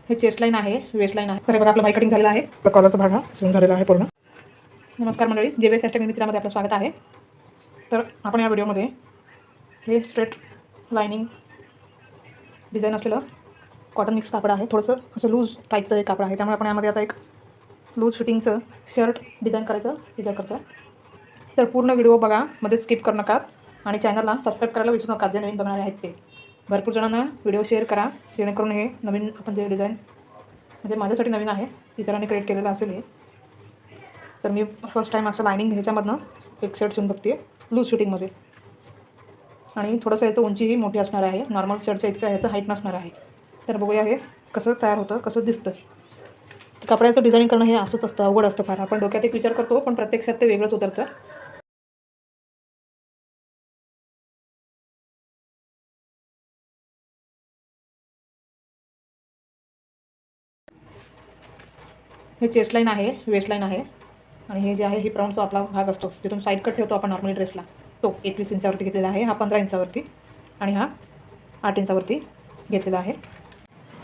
हे chest line आहे, waste line आहे. तर हे बघा आपलं बाई कटिंग झालेलं आहे. कॉलरचा भाग हा शिवून झालेला आहे पूर्ण. नमस्कार मंडळी, JBS अष्टमी मित्रामध्ये आपलं स्वागत आहे. तर आपण या व्हिडिओमध्ये हे स्ट्रेट लाइनिंग डिझाईन असलेलं कॉटन मिक्स कापड आहे. थोडंसं असं लूज टाईपचं एक कापड आहे, त्यामुळे आपण यामध्ये आता एक लूज फिटिंगचं शर्ट डिझाईन करायचं विचार करतो आहे. तर पूर्ण व्हिडिओ बघा, मध्ये स्किप करू नका आणि चॅनलला सबस्क्राईब करायला विसरू नका. जे नवीन बघणारे आहेत ते भरपूर जणांना व्हिडिओ शेअर करा, जेणेकरून हे नवीन आपण जे डिझाईन म्हणजे माझ्यासाठी नवीन आहे, इतरांनी क्रिएट केलेलं असेल हे. तर मी फर्स्ट टाईम असं लायनिंग ह्याच्यामधनं एक शर्ट शिवून बघते लूज फिटिंगमध्ये. आणि थोडंसं याचं उंचीही मोठी असणार आहे, नॉर्मल शर्टचं इतकं ह्याचं हाईट नसणार आहे. तर बघूया हे कसं तयार होतं, कसं दिसतं. तर कपड्याचं डिझाईन करणं हे असंच असतं, अवघड असतं फार. आपण डोक्यात एक विचार करतो, पण प्रत्यक्षात ते वेगळंच उतरतं. हे चेस्ट लाईन आहे, वेस्ट लाईन आहे. आणि हे जे आहे ही फ्रंटचा आपला भाग असतो, जिथून साईड कट ठेवतो आपण नॉर्मली ड्रेसला, तो 21 इंचावरती घेतलेला आहे. हा 15 इंचावरती आणि हा 8 इंचावरती घेतलेला आहे.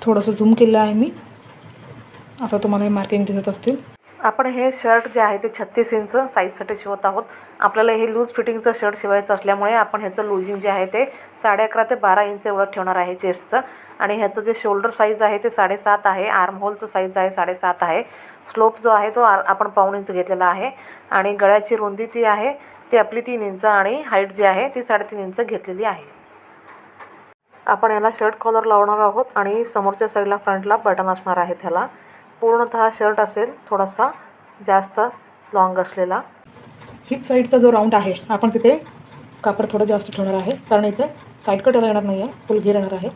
थोडंसं झूम केलेलं आहे मी, आता तुम्हाला हे मार्किंग दिसत असतील. आपण हे शर्ट जे आहे ते 36 इंच साईजसाठी शिवत आहोत. आपल्याला हे लूज फिटिंगचं शर्ट शिवायचं असल्यामुळे आपण ह्याचं लूजिंग जे आहे ते 11.5 ते 12 इंच एवढं ठेवणार आहे चेस्टचं. आणि ह्याचं जे शोल्डर साईज आहे ते 7.5 आहे. आर्म होलचं साईज आहे 7.5 आहे. स्लोप जो आहे तो आपण पाऊण इंच घेतलेला आहे. आणि गळ्याची रुंदी ती आहे ती आपली 3 इंच आणि हाईट जी आहे ती 3.5 इंच घेतलेली आहे. आपण याला शर्ट कॉलर लावणार आहोत आणि समोरच्या साईडला फ्रंटला बटन असणार आहे. त्याला पूर्णतः शर्ट असेल थोडासा जास्त लॉंग असलेला. हिप साईडचा जो राऊंड आहे आपण तिथे कापड थोडं जास्त ठेवणार आहे, कारण इथे साईड कट यायला येणार नाही आहे, फुल घेर येणार आहे.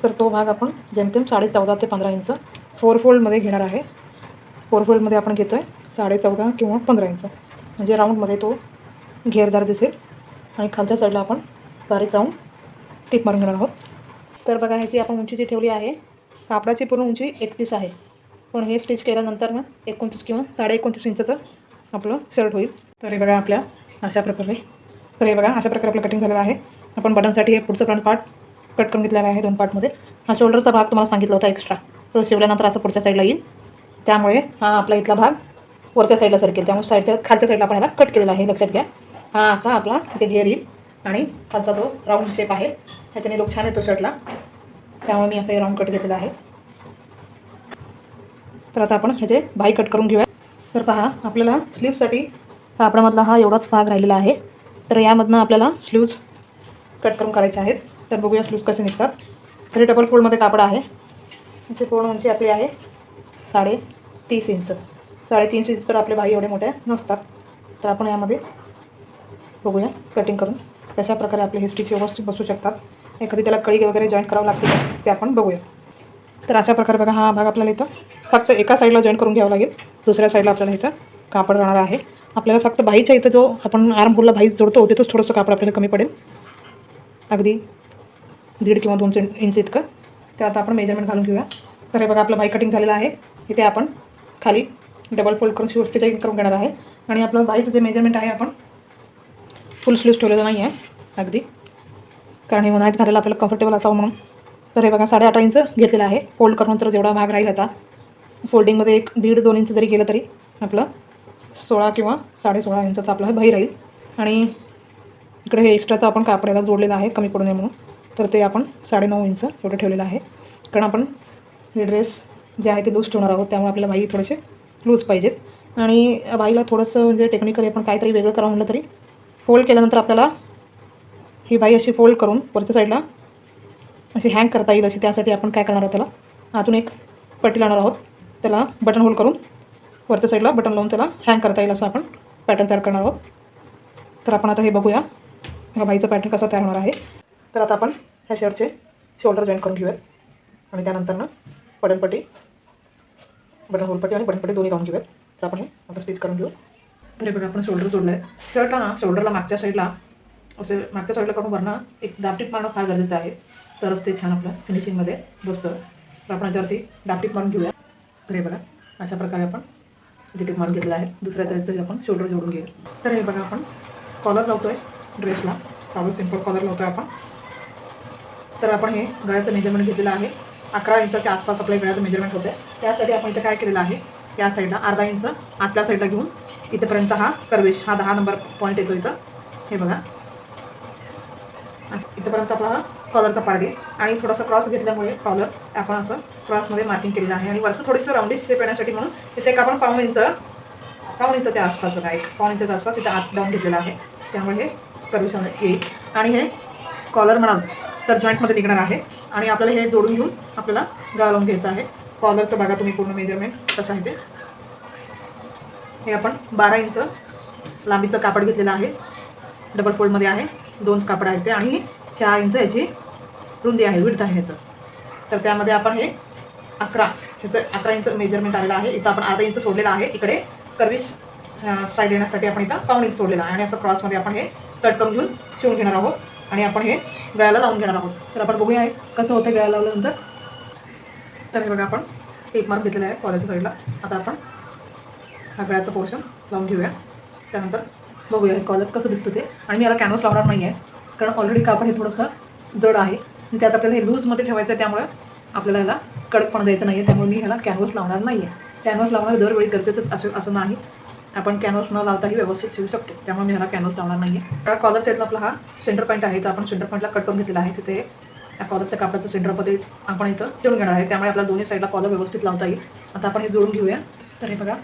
तर तो भाग आपण जेमतेम 14.5 ते 15 इंच 4 फोल्डमध्ये घेणार आहे. 4 फोल्डमध्ये आपण घेतो आहे 14.5 किंवा 15 इंच, म्हणजे राऊंडमध्ये तो घेरदार दिसेल. आणि खालच्या साईडला आपण बारीक राऊंड टिप मारून घेणार आहोत. तर बघा ह्याची आपण उंची जी ठेवली आहे, कापडाची पूर्ण उंची 31 आहे, पण हे स्टिच केल्यानंतर ना 29 किंवा 29.5 इंचचं आपलं शर्ट होईल. तर हे बघा आपल्या अशा प्रकारे आपलं कटिंग झालेलं आहे. आपण बटनसाठी हे पुढचं फ्रंट पार्ट कट करून घेतलेला आहे 2 पार्टमध्ये. हा शोल्डरचा भाग तुम्हाला सांगितला होता एक्स्ट्रा, तो शिवल्यानंतर असं पुढच्या साईडला येईल, त्यामुळे हा आपला इथला भाग वरच्या साईडला सरकेल. त्यामुळे खालच्या साईडला आपण याला कट केलेला आहे, लक्षात घ्या. हा असा आपला इथे घेर येईल आणि खालचा तो राऊंड शेप आहे, ह्याच्याने लुक छान येतो शर्टला, त्यामुळे मी असं राऊंड कट घेतलेला आहे. तर आता आपण ह्याचे बाही कट करून घेऊया. तर पहा, आपल्याला स्लीव्हसाठी कापडामधला हा एवढाच भाग राहिलेला आहे. तर यामधनं आपल्याला स्लीव्ज कट करून करायचे आहेत. तर बघूया स्लीव्ज कसे निघतात. तर हे डबल फोल्डमध्ये कापड आहे. याची पूर्ण उंची आपली आहे 3.5 इंच. 3.5 इंच तर आपले बाही एवढे मोठे नसतात. तर आपण यामध्ये बघूया कटिंग करून कशा प्रकारे आपले हे स्टिच व्यवस्थित बसू शकतात. एखादी त्याला कळी वगैरे जॉईंट करावं लागते ते आपण बघूया. तर अशा प्रकारे बघा, हा भाग आपल्याला इथं फक्त एका साईडला जॉईन करून घ्यावं लागेल, दुसऱ्या साईडला आपल्याला इथं कापड राहणार आहे. आपल्याला फक्त बाहीच्या इथं जो आपण आर्म होलला बाही जोडतो तिथंच थोडंसं कापड आपल्याला कमी पडेल, अगदी 1.5 किंवा 2 इंच इतकं. तर आता आपण मेजरमेंट घालून घेऊया. तर हे बघा आपलं बाही कटिंग झालेलं आहे. इथे आपण खाली डबल फोल्ड करून स्टिचिंग करून घेणार आहे. आणि आपलं बाहीचं जे मेजरमेंट आहे आपण फुल स्लीव्स ठेवलेलं नाही आहे अगदी, कारण हे उन्हाळ्यात घालायला आपल्याला कम्फर्टेबल असावं म्हणून. तर हे बघा 8.5 इंच घेतलेलं आहे. फोल्ड करून तर जेवढा भाग राहील ह्याचा फोल्डिंगमध्ये 1.5-2 इंच जरी गेलं तरी आपलं 16 किंवा 16.5 इंचाचा आपला बाही राहील. आणि इकडे हे एक्स्ट्राचं आपण कापडाला जोडलेलं आहे कमी पडू नये म्हणून, तर ते आपण 9.5 इंच एवढं ठेवलेलं आहे. कारण आपण हे ड्रेस जे आहे ते लूज ठेवणार आहोत, त्यामुळे आपल्याला बाही थोडेसे लूज पाहिजेत. आणि बाईला थोडंसं म्हणजे टेक्निकली आपण काहीतरी वेगळं करावं म्हटलं तरी फोल्ड केल्यानंतर आपल्याला ही बाई अशी फोल्ड करून वरच्या साईडला अशी हँग करता येईल अशी, त्यासाठी आपण काय करणार आहोत, त्याला आतून एक पट्टी लावणार आहोत. त्याला बटन होल करून वरच्या साईडला बटन लावून त्याला हँग करता येईल असं आपण पॅटर्न तयार करणार आहोत. तर आपण आता हे बघूया ह्या बाईचा पॅटर्न कसा तयार होणार आहे. तर आता आपण ह्या शर्टचे शोल्डर जॉईन करून घेऊयात आणि त्यानंतर ना बटन होलपट्टी आणि बटनपट्टी दोन्ही लावून घेऊयात. तर आपण हे आता स्टिच करून घेऊ. तर हे बघा आपण शोल्डर जोडलं आहे. शर्टला ना शोल्डरला मागच्या साईडला करून वरनं एक दाबटीप मारणं फार गरजेचं आहे, तरच ते छान आपलं फिनिशिंगमध्ये बसतं. तर आपण याच्यावरती दाबटीप मारून घेऊया. तर हे बघा अशा प्रकारे आपण टिप मारून घेतलं आहे. दुसऱ्या साईडचं आपण शोल्डर जोडून घेऊया. तर हे बघा आपण कॉलर लावतो आहे ड्रेसला, साधं सिंपल कॉलर लावतो आहे आपण. तर आपण हे गळ्याचं मेजरमेंट घेतलेलं आहे 11 इंचाच्या आसपास आपल्या गळ्याचं मेजरमेंट होतं. त्यासाठी आपण इथं काय केलेलं आहे, या साईडला अर्धा इंच आतल्या साईडला घेऊन इथंपर्यंत हा कर्वेश, हा 10 नंबर पॉईंट येतो इथं. हे बघा, इथंपर्यंत आपला हा कॉलरचा पार्ट आहे. आणि थोडासा क्रॉस घेतल्यामुळे कॉलर आपण असं क्रॉसमध्ये मार्किंग केलेलं आहे. आणि वरचं थोडंसं राऊंडिश शेप येण्यासाठी म्हणून इथे एक आपण पाऊण इंचच्या आसपास बघा, एक पाऊण इंचच्या आसपास इथं आत डाऊन घेतलेलं आहे. त्यामुळे हे कर्वेश येईल. आणि हे कॉलर म्हणाल तर जॉईंटमध्ये निघणार आहे. आणि आपल्याला हे जोडून घेऊन आपल्याला गळा लावून घ्यायचा आहे. कॉलरचं बघा तुम्ही पूर्ण मेजरमेंट कसं आहे ते. हे आपण 12 इंच लांबीचं कापड घेतलेलं आहे. डबल फोल्डमध्ये आहे, 2 कापड आहेत ते. आणि 4 इंच याची रुंदी आहे, विड्थ आहे ह्याचं. तर त्यामध्ये आपण हे 11 इंच मेजरमेंट आलेलं आहे. इथं आपण अर्धा इंच सोडलेलं आहे. इकडे कर्विश स्टाईल येण्यासाठी आपण इथं पाऊण इंच सोडलेलं आहे. आणि असं क्रॉसमध्ये आपण हे कट करून घेऊन शिवून घेणार आहोत. आणि आपण हे गळ्याला लावून घेणार आहोत. तर आपण बघूया आहे कसं होतं गळ्याला लावल्यानंतर. तर हे बघा, आपण टेप मार्क घेतलेला आहे कॉलरच्या साईडला. आता आपण हा गळ्याचं पोर्शन लावून घेऊया. त्यानंतर बघूया हे कॉलर कसं दिसतं ते. आणि मी याला कॅनव्हास लावणार नाही आहे, कारण ऑलरेडी कापड हे थोडंसं जड आहे. आणि त्यात आपल्याला हे लूजमध्ये ठेवायचं आहे, त्यामुळे आपल्याला ह्याला कडकपणा द्यायचं नाही आहे. त्यामुळे मी ह्याला कॅनव्हास लावणार नाही आहे. कॅनव्हास लावणं दरवेळी गरजेचंच असं नाही. आपण कॅनव्हास न लावताही व्यवस्थित शिवू शकतो. त्यामुळे मी ह्याला कॅनव्हास लावणार नाही आहे. कारण कॉलरच्या इथला आपला हा सेंटर पॉईंट आहे, तर आपण सेंटर पॉईंटला कट करून घेतलेला आहे. तिथे या कॉलरच्या कापडाचं सेंटरमध्ये आपण इथं ठेवून घेणार आहे. त्यामुळे आपल्याला दोन्ही साईडला कॉलर व्यवस्थित लावता येईल. आता आपण हे जोडून घेऊया. तर हे बघा,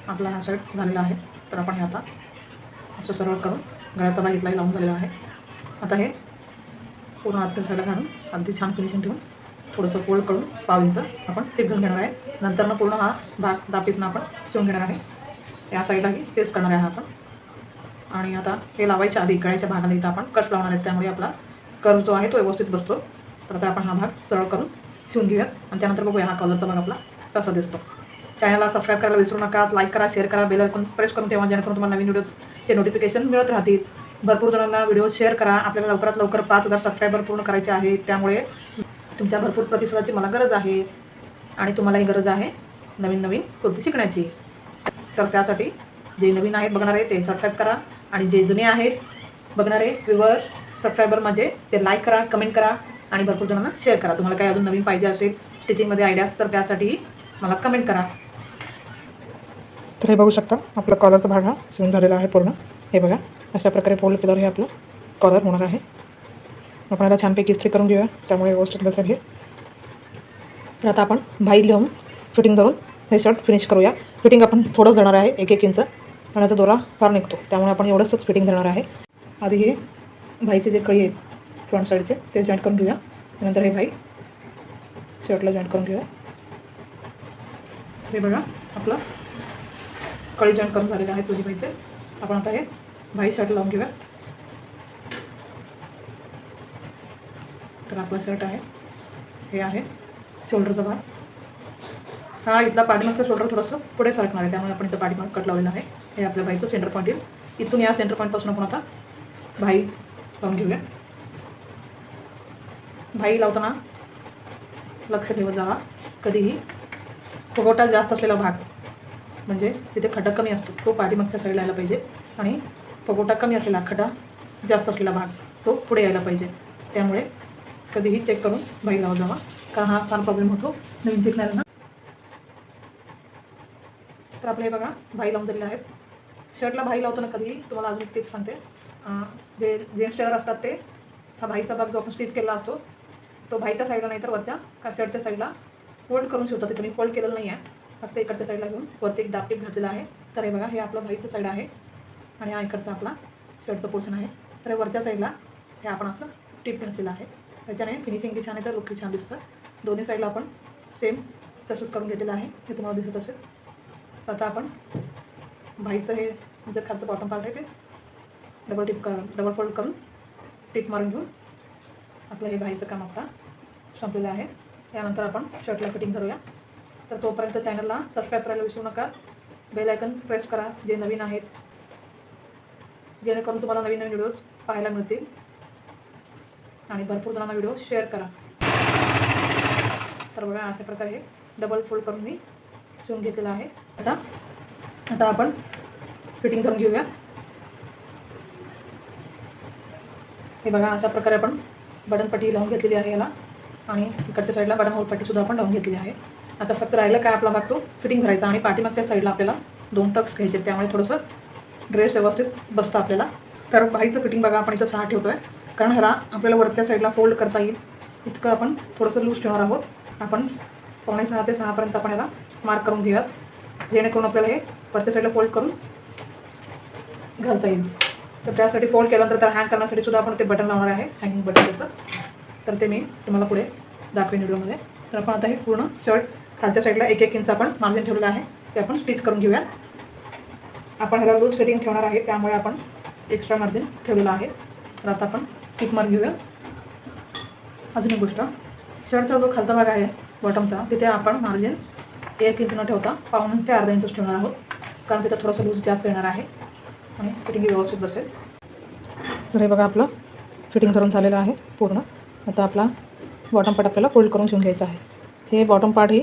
आपला हा साईड झालेला आहे. तर आपण हे आता असं सरळ करून गळ्याचा भाग इथलाही लावून झालेला आहे. आता हे पूर्ण आजच्या साईडला घालून अगदी छान फिनिशिंग ठेवून थोडंसं फोल्ड करून पाव इंच आपण टिप घेऊन घेणार आहे. नंतर मग पूर्ण हा भाग दापीतनं आपण शिवून घेणार आहे. या साईडलाही तेच करणार आहे आपण. आणि आता हे लावायच्या आधी गळ्याच्या भागाला इथं आपण कट लावणार आहे, त्यामुळे आपला कर्व जो आहे तो व्यवस्थित बसतो. तर आता आपण हा भाग सरळ करून शिवून घेऊया. आणि त्यानंतर बघूया हा कॉलरचा भाग आपला कसा दिसतो. चॅनलला सबस्क्राईब करायला विसरू नका. लाईक करा, शेअर करा, बेल आयकॉन प्रेस करून ठेवा, जेणेकरून तुम्हाला नवीन व्हिडिओचे नोटिफिकेशन मिळत राहतील. भरपूर जणांना व्हिडिओ शेअर करा. आपल्याला लवकरात लवकर 5000 सबस्क्रायबर पूर्ण करायचे आहेत. त्यामुळे तुमच्या भरपूर प्रतिसादाची मला गरज आहे. आणि तुम्हालाही गरज आहे नवीन कृती शिकण्याची. तर त्यासाठी जे नवीन आहेत बघणारे ते सबस्क्राईब करा. आणि जे जुने आहेत बघणारे व्ह्यूअर्स, सबस्क्रायबर म्हणजे ते लाईक करा, कमेंट करा आणि भरपूर जणांना शेअर करा. तुम्हाला काही अजून नवीन पाहिजे असेल स्टिचिंगमध्ये आयडियाज, तर त्यासाठीही मला कमेंट करा. तर हे बघू शकता, आपला कॉलरचा भाग हा शिवून झालेला आहे पूर्ण. हे बघा, अशा प्रकारे फोल्ड केल्यावर हे आपलं कॉलर होणार आहे. आपण आता छानपैकी इस्त्री करून घेऊया, त्यामुळे व्यवस्थित बसेल हे. तर आता आपण भाई लिहून फिटिंग धरून हे शर्ट फिनिश करूया. फिटिंग आपण थोडंच देणार आहे, 1-1 इंच. आणि याचा दोरा फार निघतो, त्यामुळे आपण एवढंच फिटिंग देणार आहे. आधी हे भाईचे जे कळी आहेत फ्रंट साईडचे ते जॉईंट करून घेऊया. त्यानंतर हे भाई शर्टला जॉईंट करून घेऊया. हे बघा, आपलं कळी जॉईंट करून झालेलं आहे दोन्ही भाईचे. आपण आता हे भाई शर्ट लावून घेऊया. तर आपला शर्ट आहे, हे आहे शोल्डरचा भाग. हा इथला पाठीमागचा शोल्डर थोडंसं पुढे सरकणार आहे, त्यामुळे आपण इथं पाठीमाग कट लावलेला आहे. हे आपल्या भाईचं सेंटर पॉईंट येईल. इथून या सेंटर पॉईंटपासून आपण आता भाई लावून घेऊया. भाई लावताना लक्ष ठेवत जावा, कधीही फुगवटा जास्त असलेला भाग म्हणजे तिथे खड्डा कमी असतो तो पाठीमागच्या साईडला यायला पाहिजे. आणि फुगवटा कमी असलेला, खड्डा जास्त असलेला भाग तो पुढे यायला पाहिजे. त्यामुळे कधीही चेक करून भाई लावत जावा, कारण हा फार प्रॉब्लेम होतो नवीन शिकणाऱ्यांना. तर आपले हे बघा भाई लावून झालेले आहेत. शर्टला भाई लावताना कधीही तुम्हाला अजून एक टिप्स सांगते. जे जेंट्स टेलर असतात ते हा भाईचा भाग जो आपण स्टिच केला असतो तो भाईच्या साईडला नाही तर वरच्या शर्टच्या साईडला फोल्ड करून शिवतात. तिथे मी फोल्ड केलेलं नाही आहे, फक्त इकडच्या साईडला घेऊन वरती एक दाब टीप घातलेला आहे. तर हे बघा, हे आपलं भाईचं साईड आहे आणि हा इकडचा आपला शर्टचं पोर्शन आहे. तर वरच्या साईडला हे आपण असं टीप घातलेलं आहे. त्याच्याने फिनिशिंगही छान आहे, तर लुकही छान दिसतं. दोन्ही साईडला आपण सेम तसंच करून घेतलेलं आहे, हे तुम्हाला दिसत असेल. आता आपण भाईचं हे जे खालचं बॉटम पार्ट आहे ते डबल फोल्ड करून टिप मारून घेऊन आपलं हे भाईचं काम आता संपलेलं आहे. त्यानंतर आपण शर्टला फिटिंग करूया. तर तोपर्यंत चॅनलला सबस्क्राईब करायला विसरू नका. बेल आयकन प्रेस करा जे नवीन आहेत, जेणेकरून तुम्हाला नवीन व्हिडिओज पाहायला मिळतील. आणि भरपूर जणांना व्हिडिओ शेअर करा. तर बघा, अशा प्रकारे हे डबल फोल्ड करून मी शिवून घेतलेलं आहे. आता आपण फिटिंग करून घेऊया. हे बघा, अशा प्रकारे आपण बटनपट्टी लावून घेतलेली आहे याला. आणि इकडच्या साईडला बटन होल पट्टीसुद्धा आपण लावून घेतली आहे. आता फक्त राहिलं काय आपला भाग तो फिटिंग करायचा आणि पाठीमागच्या साईडला आपल्याला 2 टक्स घ्यायचे, त्यामुळे थोडंसं ड्रेस व्यवस्थित बसतं आपल्याला. तर बाईचं फिटिंग बघा आपण इथं 6 ठेवतो आहे, कारण ह्याला आपल्याला वरच्या साईडला फोल्ड करता येईल इतकं आपण थोडंसं लूज ठेवणार आहोत. आपण 5.25 ते 6 आपण याला मार्क करून घेऊयात, जेणेकरून आपल्याला हे वरच्या साईडला फोल्ड करून घालता येईल. तर त्यासाठी फोल्ड केल्यानंतर त्याला हँग करण्यासाठी सुद्धा आपण ते बटन लावणार आहे, हँगिंग बटन त्याचं. तर ते मी तुम्हाला पुढे दाखवेन व्हिडिओमध्ये. तर आपण आता हे पूर्ण शर्ट खालच्या साईडला 1-1 इंच आपण मार्जिन ठेवलेलं आहे, ते आपण स्टिच करून घेऊया. आपण ह्याला लूज फिटिंग ठेवणार आहे, त्यामुळे आपण एक्स्ट्रा मार्जिन ठेवलेलं आहे. तर आता आपण टिक मार्क घेऊया. अजून एक गोष्ट, शर्टचा जो खालचा भाग आहे बॉटमचा, तिथे आपण मार्जिन 1 इंच न ठेवता 1.25 ते अर्धा इंच ठेवणार आहोत, कारण तिथं थोडंसं लूज जास्त येणार आहे आणि फिटिंग व्यवस्थित बसेल. तर हे बघा आपलं फिटिंग करून झालेलं आहे पूर्ण. आता आपला बॉटम पार्ट आपल्याला फोल्ड करून शिवून घ्यायचा आहे. हे बॉटम पार्ट हे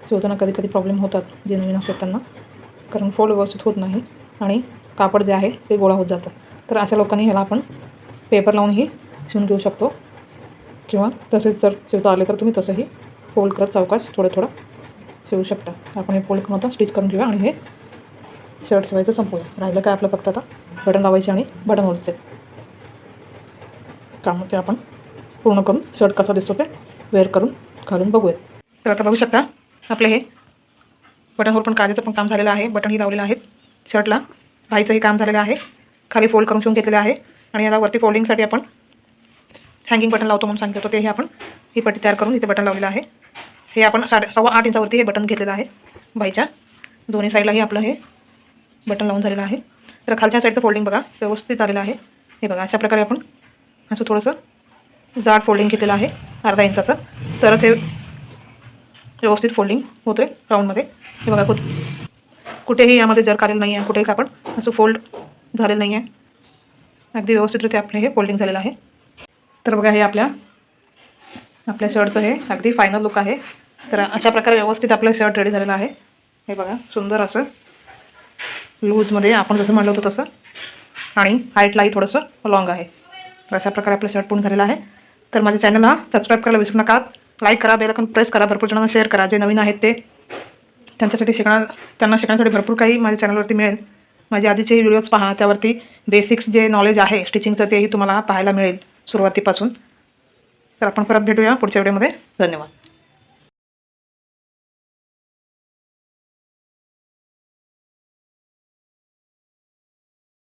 शिवताना कधी कधी प्रॉब्लेम होतात जे नवीन असतात त्यांना, कारण फोल्ड व्यवस्थित होत नाही आणि कापड जे आहे ते गोळा होत जातं. तर अशा लोकांनी ह्याला आपण पेपर लावूनही शिवून घेऊ शकतो, किंवा तसेच जर शिवता आले तर तुम्ही तसंही फोल्ड करत सावकाश थोडं थोडं शिवू शकता. आपण हे फोल्ड करून आता स्टिच करून घेऊया आणि हे शर्ट शिवायचं संपूया. राहिलं काय आपलं फक्त आता बटन लावायचे आणि बटन होलचे काम, ते आपण पूर्ण करून शर्ट कसा दिसतो ते वेअर करून घालून बघूयात. तर आता बघू शकता आपले हे बटन होल पण काजाचं पण काम झालेलं आहे, बटनही लावलेलं आहेत शर्टला, भाईचंही काम झालेलं आहे, खाली फोल्ड करून शिवून घेतलेलं आहे. आणि याला वरती फोल्डिंगसाठी आपण हँगिंग बटन लावतो म्हणून सांगितलं होतं, ते हे आपण ही पट्टी तयार करून इथे बटन लावलेलं आहे. हे आपण 7.25 इंचावरती हे बटन घेतलेलं आहे. बाईच्या दोन्ही साईडलाही आपलं हे बटन लावून झालेलं आहे. तर खालच्या साईडचं फोल्डिंग बघा व्यवस्थित आलेलं आहे. हे बघा अशा प्रकारे आपण असं थोडंसं जाड फोल्डिंग घेतलेलं आहे अर्धा इंचाचं, तरच हे व्यवस्थित फोल्डिंग होतं आहे राऊंडमध्ये. हे बघा कुठेही यामध्ये जर आलेलं नाही आहे, कुठेही कापड असं फोल्ड झालेलं नाही आहे, अगदी व्यवस्थितरित्या आपलं हे फोल्डिंग झालेलं आहे. तर बघा हे आपल्या शर्टचं हे अगदी फायनल लुक आहे. तर अशा प्रकारे व्यवस्थित आपलं शर्ट रेडी झालेलं आहे. हे बघा सुंदर असं लूजमध्ये आपण जसं म्हणलं होतं तसं, आणि हाईटलाही थोडंसं लॉंग आहे. तर अशा प्रकारे आपलं शर्ट पूर्ण झालेलं आहे. तर माझ्या चॅनलला सबस्क्राईब करायला विसरू नका, लाईक करा, बेल आयकॉन प्रेस करा, भरपूर जणांना शेअर करा. जे नवीन आहेत ते त्यांना शिकण्यासाठी भरपूर काही माझ्या चॅनलवरती मिळेल. माझे आधीचे व्हिडिओज पहा, त्यावरती बेसिक्स जे नॉलेज आहे स्टिचिंगचं तेही तुम्हाला पाहायला मिळेल सुरुवातीपासून. तर आपण परत भेटूया पुढच्या व्हिडिओमध्ये. धन्यवाद.